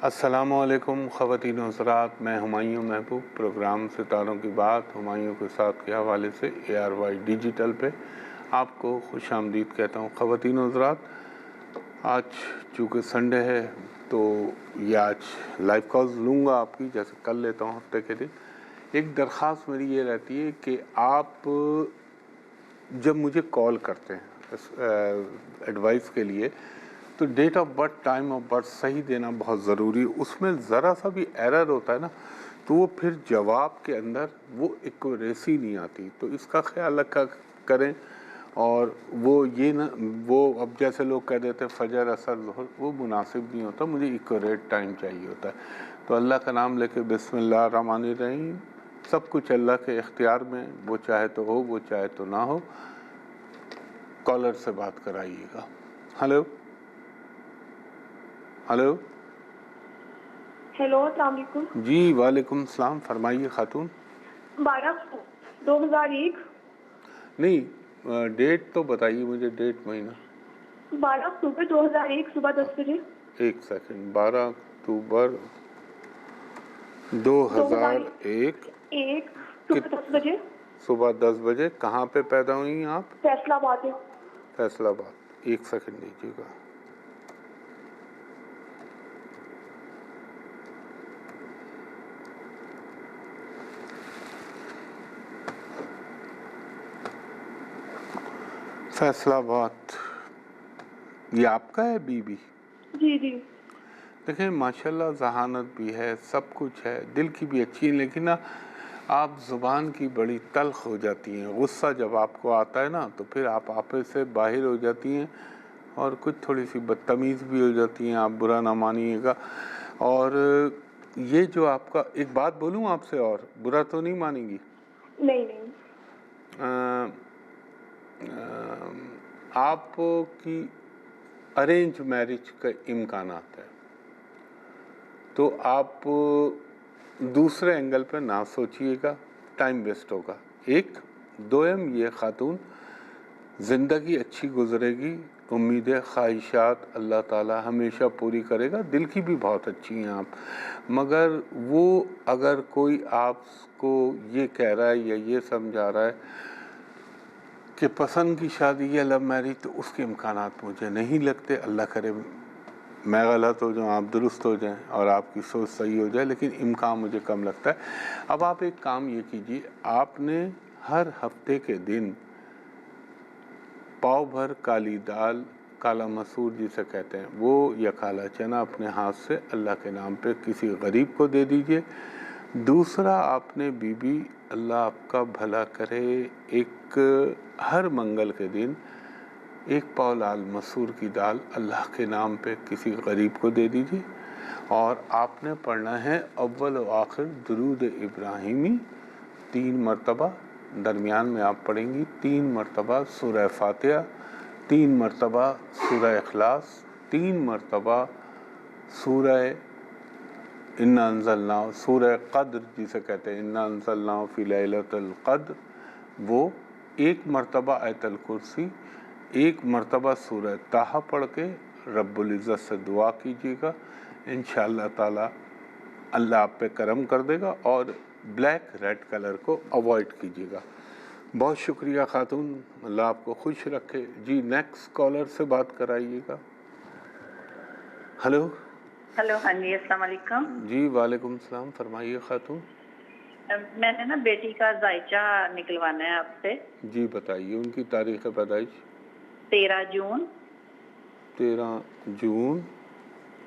السلام علیکم خواتین و حضرات، میں ہمایوں محبوب پروگرام ستاروں کی بات ہمایوں کے ساتھ کے حوالے سے ARY ڈیجیٹل پہ آپ کو خوش آمدید کہتا ہوں۔ خواتین و حضرات، آج چونکہ سنڈے ہے تو یہ آج لائیو کالز لوں گا آپ کی، جیسے کل لیتا ہوں ہفتے کے دن۔ ایک درخواست میری یہ رہتی ہے کہ آپ جب مجھے کال کرتے ہیں ایڈوائس کے لیے تو date of birth, time of birth صحیح دینا بہت ضروری ہے۔ اس میں ذرا سا بھی ایرر ہوتا ہے نا تو وہ پھر جواب کے اندر وہ ایکوریسی نہیں آتی، تو اس کا خیال رکھا کریں۔ اور وہ یہ نہ وہ اب جیسے لوگ کہہ دیتے ہیں فجر اثر ظہر، وہ مناسب نہیں ہوتا، مجھے ایکوریٹ ٹائم چاہیے ہوتا ہے۔ تو اللہ کا نام لے کے بسم اللہ الرحمن الرحیم، سب کچھ اللہ کے اختیار میں، وہ چاہے تو ہو، وہ چاہے تو نہ ہو۔ کالر سے بات کرائیے گا۔ ہلو ہلو ہیلو، السلام علیکم۔ جی وعلیکم السلام، فرمائیے خاتون۔ 12/2001۔ نہیں، ڈیٹ تو بتائیے مجھے، ڈیٹ مہینہ۔ 12/2001 صبح 10 بجے۔ ایک سیکنڈ، 12 اکتوبر 2001 صبح 10 بجے۔ صبح 10 بجے۔ کہاں پہ پیدا ہوئی ہیں آپ؟ فیصلہ آباد ہے۔ فیصلہ آباد۔ ایک سیکنڈ دیجیے گا۔ فیصلہ آباد، یہ آپ کا ہے بی بی؟ جی جی۔ دیکھیں ماشاءاللہ ذہانت بھی ہے، سب کچھ ہے، دل کی بھی اچھی ہے، لیکن نا آپ زبان کی بڑی تلخ ہو جاتی ہیں۔ غصہ جب آپ کو آتا ہے نا تو پھر آپ آپے سے باہر ہو جاتی ہیں اور کچھ تھوڑی سی بدتمیز بھی ہو جاتی ہیں، آپ برا نہ مانیے گا۔ اور یہ جو آپ کا، ایک بات بولوں آپ سے، اور برا تو نہیں مانیں گی؟ نہیں نہیں۔ آپ کی ارینج میرج کا امکانات ہے، تو آپ دوسرے اینگل پہ نہ سوچئے گا، ٹائم ویسٹ ہوگا۔ ایک دوم، یہ خاتون زندگی اچھی گزرے گی، امید خواہشات اللہ تعالی ہمیشہ پوری کرے گا، دل کی بھی بہت اچھی ہیں آپ، مگر وہ اگر کوئی آپ کو یہ کہہ رہا ہے یا یہ سمجھا رہا ہے کہ پسند کی شادی یا لو میرج، تو اس کے امکانات مجھے نہیں لگتے۔ اللہ کرے میں غلط ہو جاؤں، آپ درست ہو جائیں اور آپ کی سوچ صحیح ہو جائے، لیکن امکان مجھے کم لگتا ہے۔ اب آپ ایک کام یہ کیجیے، آپ نے ہر ہفتے کے دن پاؤ بھر کالی دال، کالا مسور جسے کہتے ہیں وہ، یا کالا چنا اپنے ہاتھ سے اللہ کے نام پہ کسی غریب کو دے دیجئے۔ دوسرا، آپ نے بی بی اللہ آپ کا بھلا کرے، ایک ہر منگل کے دن ایک پاؤ لال مسور کی دال اللہ کے نام پہ کسی غریب کو دے دیجیے۔ اور آپ نے پڑھنا ہے اول و آخر درود ابراہیمی 3 مرتبہ، درمیان میں آپ پڑھیں گی 3 مرتبہ سورہ فاتحہ، 3 مرتبہ سورہ اخلاص، 3 مرتبہ سورہ انا انزلناہ، سورہ قدر جسے کہتے ہیں انا انزلناہ فی لیلۃ القدر، وہ 1 مرتبہ آیت الکرسی، 1 مرتبہ سورہ طٰہٰ پڑھ کے رب العزت سے دعا کیجیے گا، انشاءاللہ تعالی اللہ آپ پہ کرم کر دے گا۔ اور بلیک ریڈ کلر کو اوائڈ کیجیے گا۔ بہت شکریہ خاتون، اللہ آپ کو خوش رکھے۔ جی نیکسٹ کالر سے بات کرائیے گا۔ ہلو ہلو، ہاں جی، السلام علیکم۔ جی وعلیکم السلام، فرمائیے خاتون۔ میں نے نا بیٹی کا ذائچہ نکلوانا ہے آپ سے۔ جی بتائیے، ان کی تاریخ پیدائش؟ 13 جون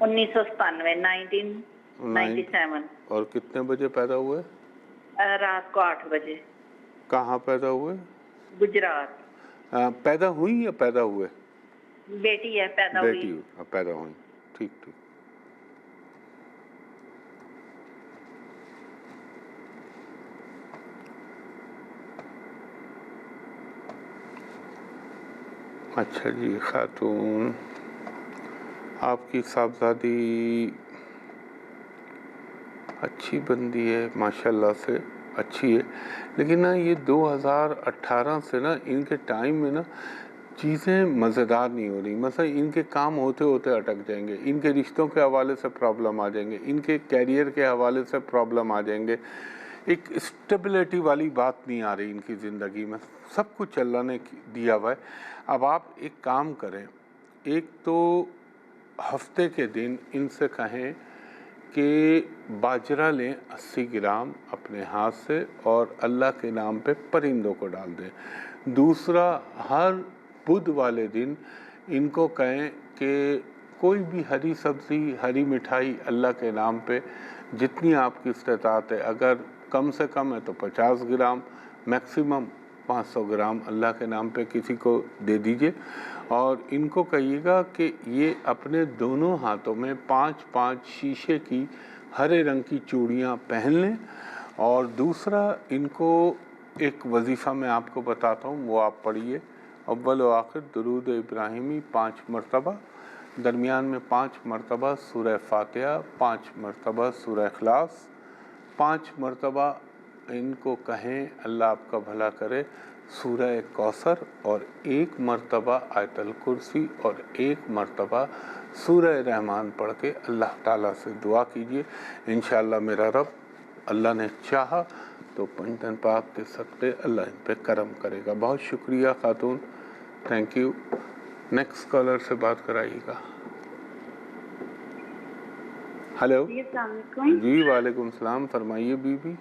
1997۔ 1997۔ اور کتنے بجے پیدا ہوئے؟ رات کو 8 بجے۔ کہاں پیدا ہوئے؟ گجرات۔ پیدا ہوئی یا پیدا ہوئے؟ بیٹی ہے، پیدا ہوئی۔ بیٹی پیدا ہوئی، ٹھیک ٹھیک۔ اچھا جی خاتون، آپ کی صاحبزادی اچھی بندی ہے، ماشاءاللہ سے اچھی ہے، لیکن نا یہ 2018 سے نا ان کے ٹائم میں نا چیزیں مزیدار نہیں ہو رہی. مثلا ان کے کام ہوتے ہوتے اٹک جائیں گے, ان کے رشتوں کے حوالے سے پرابلم آ جائیں گے, ان کے کیریئر کے حوالے سے پرابلم آ جائیں گے. ایک اسٹیبلٹی والی بات نہیں آ رہی ان کی زندگی میں. سب کچھ اللہ نے دیا ہوا ہے. اب آپ ایک کام کریں, ایک تو ہفتے کے دن ان سے کہیں کہ باجرہ لیں 80 گرام اپنے ہاتھ سے اور اللہ کے نام پہ پرندوں کو ڈال دیں. دوسرا, ہر بدھ والے دن ان کو کہیں کہ کوئی بھی ہری سبزی, ہری مٹھائی اللہ کے نام پہ جتنی آپ کی استطاعت ہے, اگر کم سے کم ہے تو 50 گرام, میکسیمم 500 گرام اللہ کے نام پہ کسی کو دے دیجئے. اور ان کو کہیے گا کہ یہ اپنے دونوں ہاتھوں میں 5 شیشے کی ہرے رنگ کی چوڑیاں پہن لیں. اور دوسرا, ان کو ایک وظیفہ میں آپ کو بتاتا ہوں, وہ آپ پڑھیے. اول و آخر درود ابراہیمی 5 مرتبہ, درمیان میں 5 مرتبہ سورہ فاتحہ, 5 مرتبہ سورہ اخلاص, 5 مرتبہ ان کو کہیں اللہ آپ کا بھلا کرے سورہ کوثر, اور 1 مرتبہ آیت الکرسی, اور 1 مرتبہ سورہ رحمان پڑھ کے اللہ تعالیٰ سے دعا کیجئے. انشاءاللہ میرا رب اللہ نے چاہا تو پنجتن پاک کے صدقے اللہ ان پہ کرم کرے گا. بہت شکریہ خاتون, تھینک یو. نیکسٹ کالر سے بات کرائیے گا. ہلو. جی السلام علیکم. جی وعلیکم السلام, فرمائیے بی بی.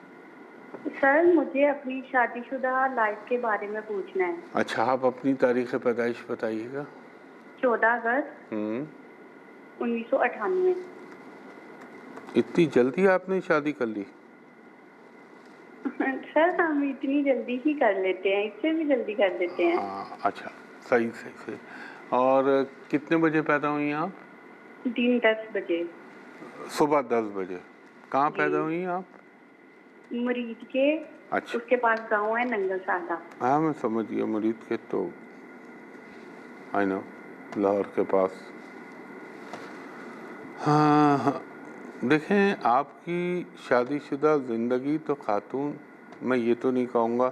سر مجھے اپنی شادی شدہ لائف کے بارے میں پوچھنا ہے. اچھا, آپ اپنی تاریخ پیدائش بتائیے گا. 14 اگست 1998. اتنی جلدی آپ نے شادی کر لی؟ سر ہم اتنی جلدی ہی کر لیتے ہیں, اس سے بھی جلدی کر لیتے ہیں. ہاں اچھا, صحیح. اور کتنے بجے پیدا ہوئی ہیں آپ؟ دن 10 بجے. صبح 10 بجے. کہاں پیدا ہوئی ہیں آپ؟ مرید کے, اچھا, اس کے پاس گاؤں ہے ننگل سادہ. ہاں میں سمجھ گیا, مرید کے تو آئی نو, لاہور کے پاس. ہاں دیکھیں, آپ کی شادی شدہ زندگی تو خاتون, میں یہ تو نہیں کہوں گا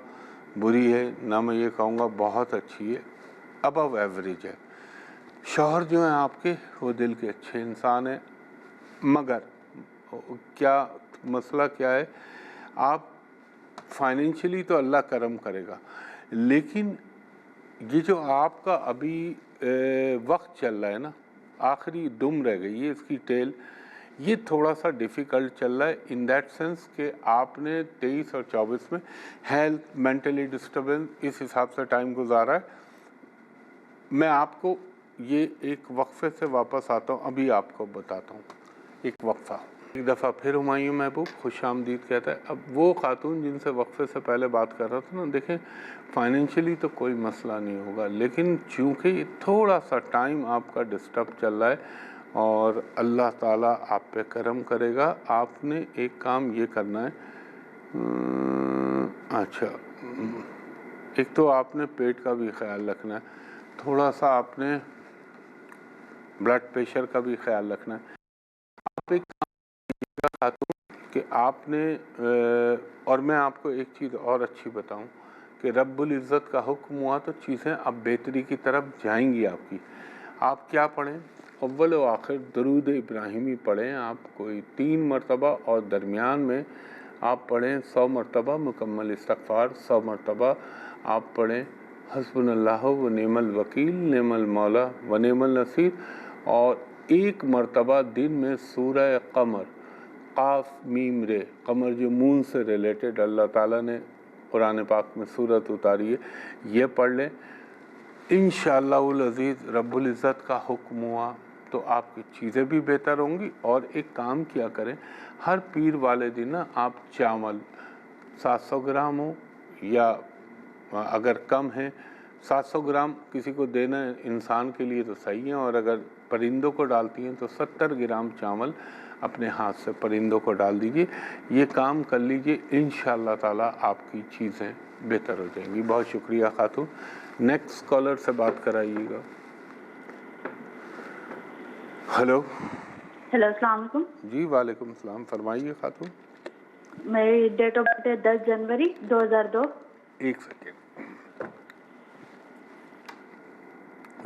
بری ہے, نہ میں یہ کہوں گا بہت اچھی ہے, ابو ایوریج ہے. شوہر جو ہیں آپ کے وہ دل کے اچھے انسان ہیں, مگر کیا مسئلہ کیا ہے, آپ فائنینشلی تو اللہ کرم کرے گا, لیکن یہ جو آپ کا ابھی وقت چل رہا ہے نا, آخری دم رہ گئی ہے اس کی ٹیل, یہ تھوڑا سا ڈیفیکلٹ چل رہا ہے ان دیٹ سینس کہ آپ نے 23 اور 24 میں ہیلتھ, مینٹلی ڈسٹربنس, اس حساب سے ٹائم گزارا ہے. میں آپ کو یہ ایک وقفے سے واپس آتا ہوں, ابھی آپ کو بتاتا ہوں ایک وقفہ. ایک دفعہ پھر ہمایوں محبوب خوش آمدید کہتا ہے. اب وہ خاتون جن سے وقفے سے پہلے بات کر رہا تھا نا, دیکھیں فائنینشلی تو کوئی مسئلہ نہیں ہوگا, لیکن چونکہ تھوڑا سا ٹائم آپ کا ڈسٹرب چل رہا ہے اور اللہ تعالیٰ آپ پہ کرم کرے گا. آپ نے ایک کام یہ کرنا ہے, اچھا, ایک تو آپ نے پیٹ کا بھی خیال رکھنا ہے, تھوڑا سا آپ نے بلڈ پریشر کا بھی خیال رکھنا ہے. آپ ایک کہ آپ نے اور میں آپ کو ایک چیز اور اچھی بتاؤں کہ رب العزت کا حکم ہوا تو چیزیں اب بہتری کی طرف جائیں گی آپ کی. آپ کیا پڑھیں, اول و آخر درود ابراہیمی پڑھیں آپ کوئی 3 مرتبہ, اور درمیان میں آپ پڑھیں 100 مرتبہ مکمل استغفار, 100 مرتبہ آپ پڑھیں حسبنا اللہ و نعم الوکیل, نعم المولا و نعم النصیر, اور 1 مرتبہ دن میں سورہ قمر, قاف میم رے, قمر جو مون سے ریلیٹڈ اللہ تعالیٰ نے قرآن پاک میں صورت اتاری ہے, یہ پڑھ لیں. انشاءاللہ العزیز رب العزت کا حکم ہوا تو آپ کی چیزیں بھی بہتر ہوں گی. اور ایک کام کیا کریں, ہر پیر والے دن نا آپ چاول 700 گرام ہو, یا اگر کم ہے 700 گرام کسی کو دینا ہے انسان کے لیے تو صحیح ہے, اور اگر پرندوں کو ڈالتی ہیں تو 70 گرام چاول اپنے ہاتھ سے پرندوں کو ڈال دیجئے. یہ کام کر لیجئے, انشاءاللہ تعالیٰ آپ کی چیزیں بہتر ہو جائیں گی. بہت شکریہ خاتون. نیکسٹ کالر سے بات کرائیے گا. ہلو. ہیلو السلام علیکم. جی وعلیکم السلام, فرمائیے خاتون. میری ڈیٹ آف برتھ ہے 10 جنوری 2002. ایک سیکنڈ.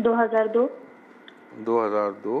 2002 2002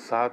7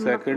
2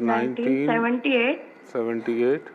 1978। 1978।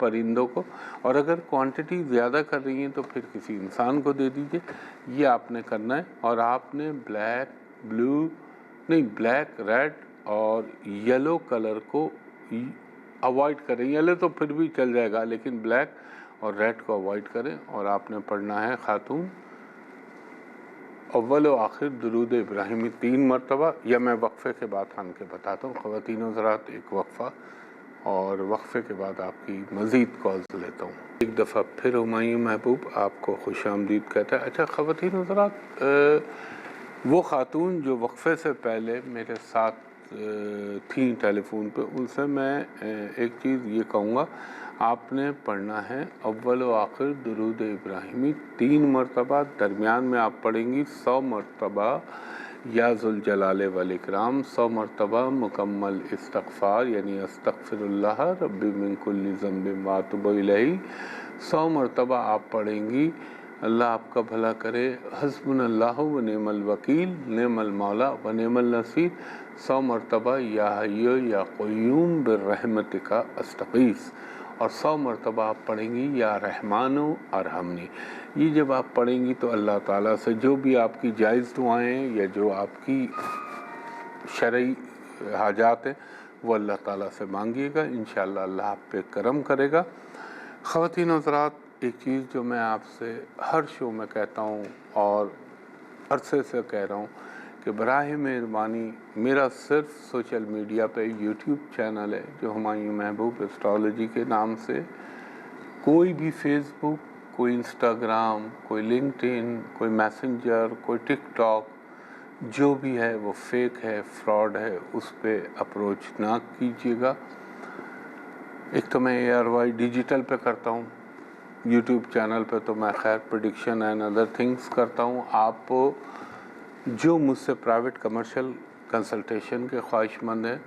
پرندوں کو، اور اگر کوانٹٹی زیادہ کر رہی ہیں تو پھر کسی انسان کو دے دیجئے. یہ آپ نے کرنا ہے. اور آپ نے بلیک، ریڈ اور یلو کلر کو اوائڈ کریں. یلو تو پھر بھی چل جائے گا لیکن بلیک اور ریڈ کو اوائڈ کریں. اور آپ نے پڑھنا ہے خاتون اول و آخر درود ابراہیمی 3 مرتبہ، یا میں وقفے کے بعد ہم کے بتاتا ہوں. خواتین حضرات ایک وقفہ، اور وقفے کے بعد آپ کی مزید کالز لیتا ہوں. ایک دفعہ پھر ہمایوں محبوب آپ کو خوش آمدید کہتا ہے. اچھا خواتین حضرات، وہ خاتون جو وقفے سے پہلے میرے ساتھ تھیں ٹیلی فون پہ، ان سے میں ایک چیز یہ کہوں گا، آپ نے پڑھنا ہے اول و آخر درود ابراہیمی 3 مرتبہ. درمیان میں آپ پڑھیں گی 100 مرتبہ یا ذوالجلال والاکرام، 100 مرتبہ مکمل استغفار یعنی استغفر اللہ ربی من کل ذنب واتوب الیہ، 100 مرتبہ آپ پڑھیں گی اللہ آپ کا بھلا کرے، حسبنا اللہ و نعم الوکیل، نعم المولا و نعم النصیر، 100 مرتبہ یا حی یا قیوم برحمتک استغیث، اور 100 مرتبہ آپ پڑھیں گی یا رحمان ارحمنی. یہ جب آپ پڑھیں گی تو اللہ تعالیٰ سے جو بھی آپ کی جائز دعائیں یا جو آپ کی شرعی حاجات ہیں وہ اللہ تعالیٰ سے مانگیے گا، انشاءاللہ اللہ آپ پہ کرم کرے گا. خواتین حضرات، ایک چیز جو میں آپ سے ہر شو میں کہتا ہوں اور عرصے سے کہہ رہا ہوں کہ براہ مہربانی میرا صرف سوشل میڈیا پہ یوٹیوب چینل ہے جو ہمایوں محبوب اسٹرالوجی کے نام سے، کوئی بھی فیس بک، کوئی انسٹاگرام، کوئی لنکڈ ان، کوئی میسنجر، کوئی ٹک ٹاک، جو بھی ہے وہ فیک ہے، فراڈ ہے، اس پہ اپروچ نہ کیجیے گا. ایک تو میں ARY ڈیجیٹل پہ کرتا ہوں، یوٹیوب چینل پہ تو میں خیر پریڈکشن اینڈ ادر تھنگس کرتا ہوں. آپ جو مجھ سے پرائیویٹ کمرشل کنسلٹیشن کے خواہش مند ہیں،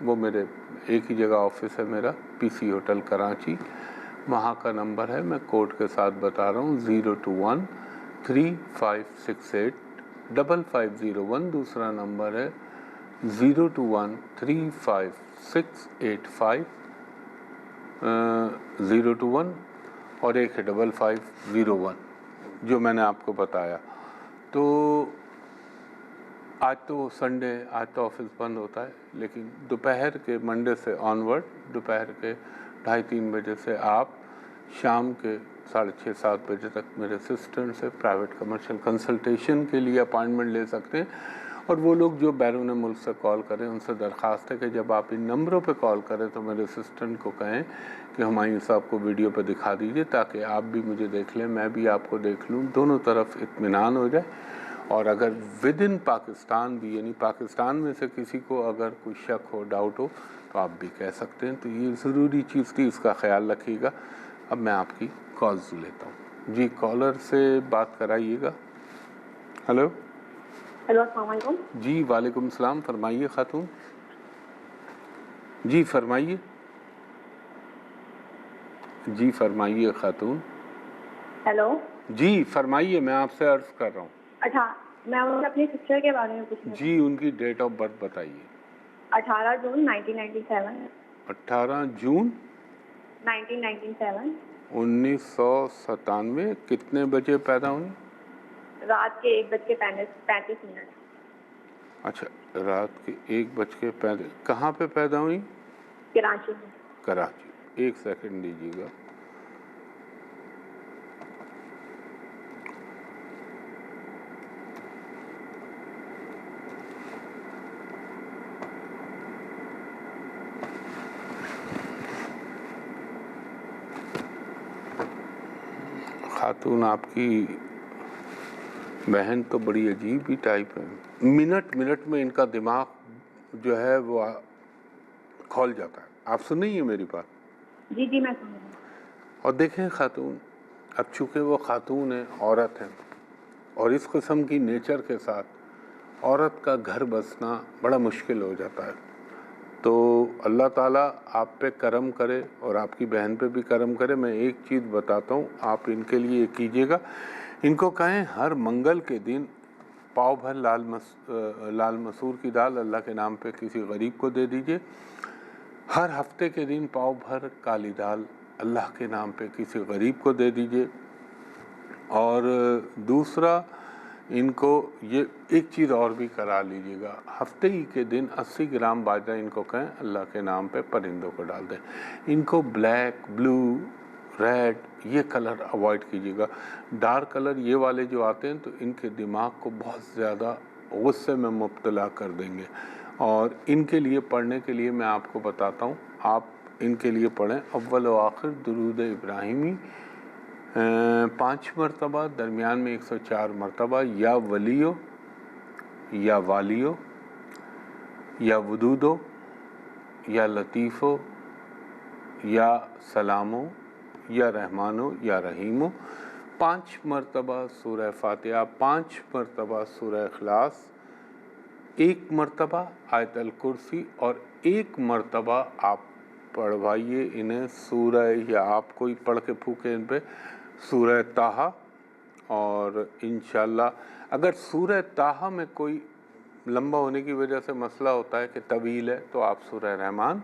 وہ میرے ایک ہی جگہ آفس ہے میرا، PC ہوٹل کراچی، وہاں کا نمبر ہے، میں کوڈ کے ساتھ بتا رہا ہوں 021-3568-5501. دوسرا نمبر ہے 021-3568-021 اور ایک ہے 5501 جو میں نے آپ کو بتایا. تو آج تو سنڈے، آج تو آفس بند ہوتا ہے، لیکن دوپہر کے منڈے سے آنورڈ دوپہر کے 2:30-3 بجے سے آپ شام کے 6:30-7 بجے تک میرے اسسٹنٹ سے پرائیویٹ کمرشل کنسلٹیشن کے لیے اپائنٹمنٹ لے سکتے ہیں. اور وہ لوگ جو بیرون ملک سے کال کریں ان سے درخواست ہے کہ جب آپ ان نمبروں پہ کال کریں تو میرے اسسٹنٹ کو کہیں کہ ہمایوں صاحب کو ویڈیو پہ دکھا دیجئے تاکہ آپ بھی مجھے دیکھ لیں، میں بھی آپ کو دیکھ لوں، دونوں طرف اطمینان ہو جائے. اور اگر ود ان پاکستان بھی، یعنی پاکستان میں سے کسی کو اگر کوئی شک ہو، ڈاؤٹ ہو تو آپ بھی کہہ سکتے ہیں. تو یہ ضروری چیز تھی، اس کا خیال رکھیے گا. اب میں آپ کی کالز لیتا ہوں. جی کالر سے بات کرائیے گا. ہلو السلام علیکم. جی وعلیکم السلام، فرمائیے خاتون. جی فرمائیے، جی فرمائیے خاتون. ہیلو جی فرمائیے، میں آپ سے عرض کر رہا ہوں. اچھا، میں اپنی سسٹر کے بارے میں پوچھنا جی ان کی ڈیٹ آف برتھ بتائیے. 18 جون 1997. 18 جون 1997. 1997. کتنے بجے پیدا ہوئی؟ رات کے 1:35. اچھا، رات کے 1:35. کہاں پہ پیدا ہوئی؟ کراچی میں. کراچی. ایک سیکنڈ دیجیے گا. خاتون آپ کی بہن تو بڑی عجیب ہی ٹائپ ہے. منٹ میں ان کا دماغ جو ہے وہ کھول جاتا ہے. آپ سن رہی ہیں میری بات؟ جی جی میں سن رہی ہوں. اور دیکھیں خاتون، اب چونکہ وہ خاتون ہیں، عورت ہیں، اور اس قسم کی نیچر کے ساتھ عورت کا گھر بسنا بڑا مشکل ہو جاتا ہے. تو اللہ تعالیٰ آپ پہ کرم کرے اور آپ کی بہن پہ بھی کرم کرے. میں ایک چیز بتاتا ہوں، آپ ان کے لیے کیجیے گا، ان کو کہیں ہر منگل کے دن پاؤ بھر لال مسور کی دال اللہ کے نام پہ کسی غریب کو دے دیجئے. ہر ہفتے کے دن پاؤ بھر کالی دال اللہ کے نام پہ کسی غریب کو دے دیجئے۔ اور دوسرا ان کو یہ ایک چیز اور بھی کرا لیجیے گا، ہفتے ہی کے دن 80 گرام باجرہ ان کو کہیں اللہ کے نام پہ پرندوں کو ڈال دیں۔ ان کو بلیک، بلو، ریڈ یہ کلر اوائڈ کیجیے گا۔ ڈارک کلر یہ والے جو آتے ہیں تو ان کے دماغ کو بہت زیادہ غصے میں مبتلا کر دیں گے۔ اور ان کے لیے پڑھنے کے لیے میں آپ کو بتاتا ہوں، آپ ان کے لیے پڑھیں اول و آخر درود ابراہیمی 5 مرتبہ، درمیان میں 104 مرتبہ، یا ولیو یا والیو یا ودودو یا لطیفو یا سلامو یا رحمانو یا رحیمو، 5 مرتبہ سورہ فاتحہ، 5 مرتبہ سورہ اخلاص، 1 مرتبہ آیت الکرسی، اور 1 مرتبہ آپ پڑھوائیے انہیں سورہ، یا آپ کوئی پڑھ کے پھونکے ان پہ سورہ طٰہٰ۔ اور انشاءاللہ اگر سورہ طٰہٰ میں کوئی لمبا ہونے کی وجہ سے مسئلہ ہوتا ہے کہ طویل ہے تو آپ سورہ رحمان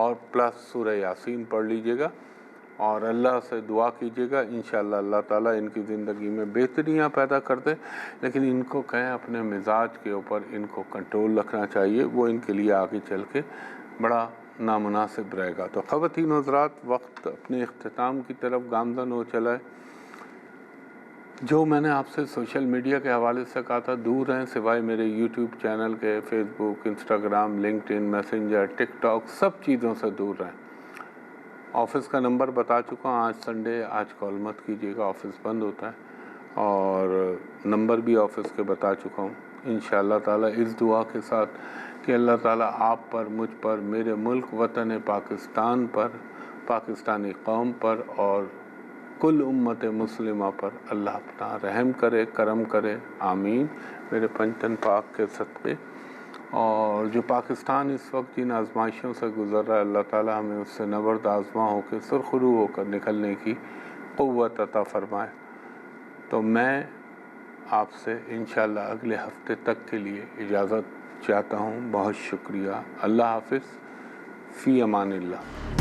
اور پلس سورہ یاسین پڑھ لیجئے گا، اور اللہ سے دعا کیجئے گا انشاءاللہ اللہ تعالیٰ ان کی زندگی میں بہتریاں پیدا کر دے۔ لیکن ان کو کہیں اپنے مزاج کے اوپر ان کو کنٹرول رکھنا چاہیے، وہ ان کے لیے آگے چل کے بڑا نامناسب رہے گا۔ تو خواتین و حضرات، وقت اپنے اختتام کی طرف گامزن ہو چلا ہے۔ جو میں نے آپ سے سوشل میڈیا کے حوالے سے کہا تھا، دور رہیں سوائے میرے یوٹیوب چینل کے، فیس بک، انسٹاگرام، لنکڈ ان، میسنجر، ٹک ٹاک، سب چیزوں سے دور رہیں۔ آفس کا نمبر بتا چکا ہوں، آج سنڈے، آج کال مت کیجیے گا، آفس بند ہوتا ہے، اور نمبر بھی آفس کے بتا چکا ہوں۔ انشاءاللہ تعالیٰ اس دعا کے ساتھ کہ اللہ تعالیٰ آپ پر، مجھ پر، میرے ملک وطن پاکستان پر، پاکستانی قوم پر اور کل امت مسلمہ پر اللہ اپنا رحم کرے، کرم کرے، آمین، میرے پنجتن پاک کے صدقے۔ اور جو پاکستان اس وقت جن آزمائشوں سے گزر رہا ہے، اللہ تعالیٰ ہمیں اس سے نبرد آزما ہو کے سرخرو ہو کر نکلنے کی قوت عطا فرمائے۔ تو میں آپ سے انشاءاللہ اگلے ہفتے تک کے لیے اجازت چاہتا ہوں۔ بہت شکریہ، اللہ حافظ، فی امان اللہ۔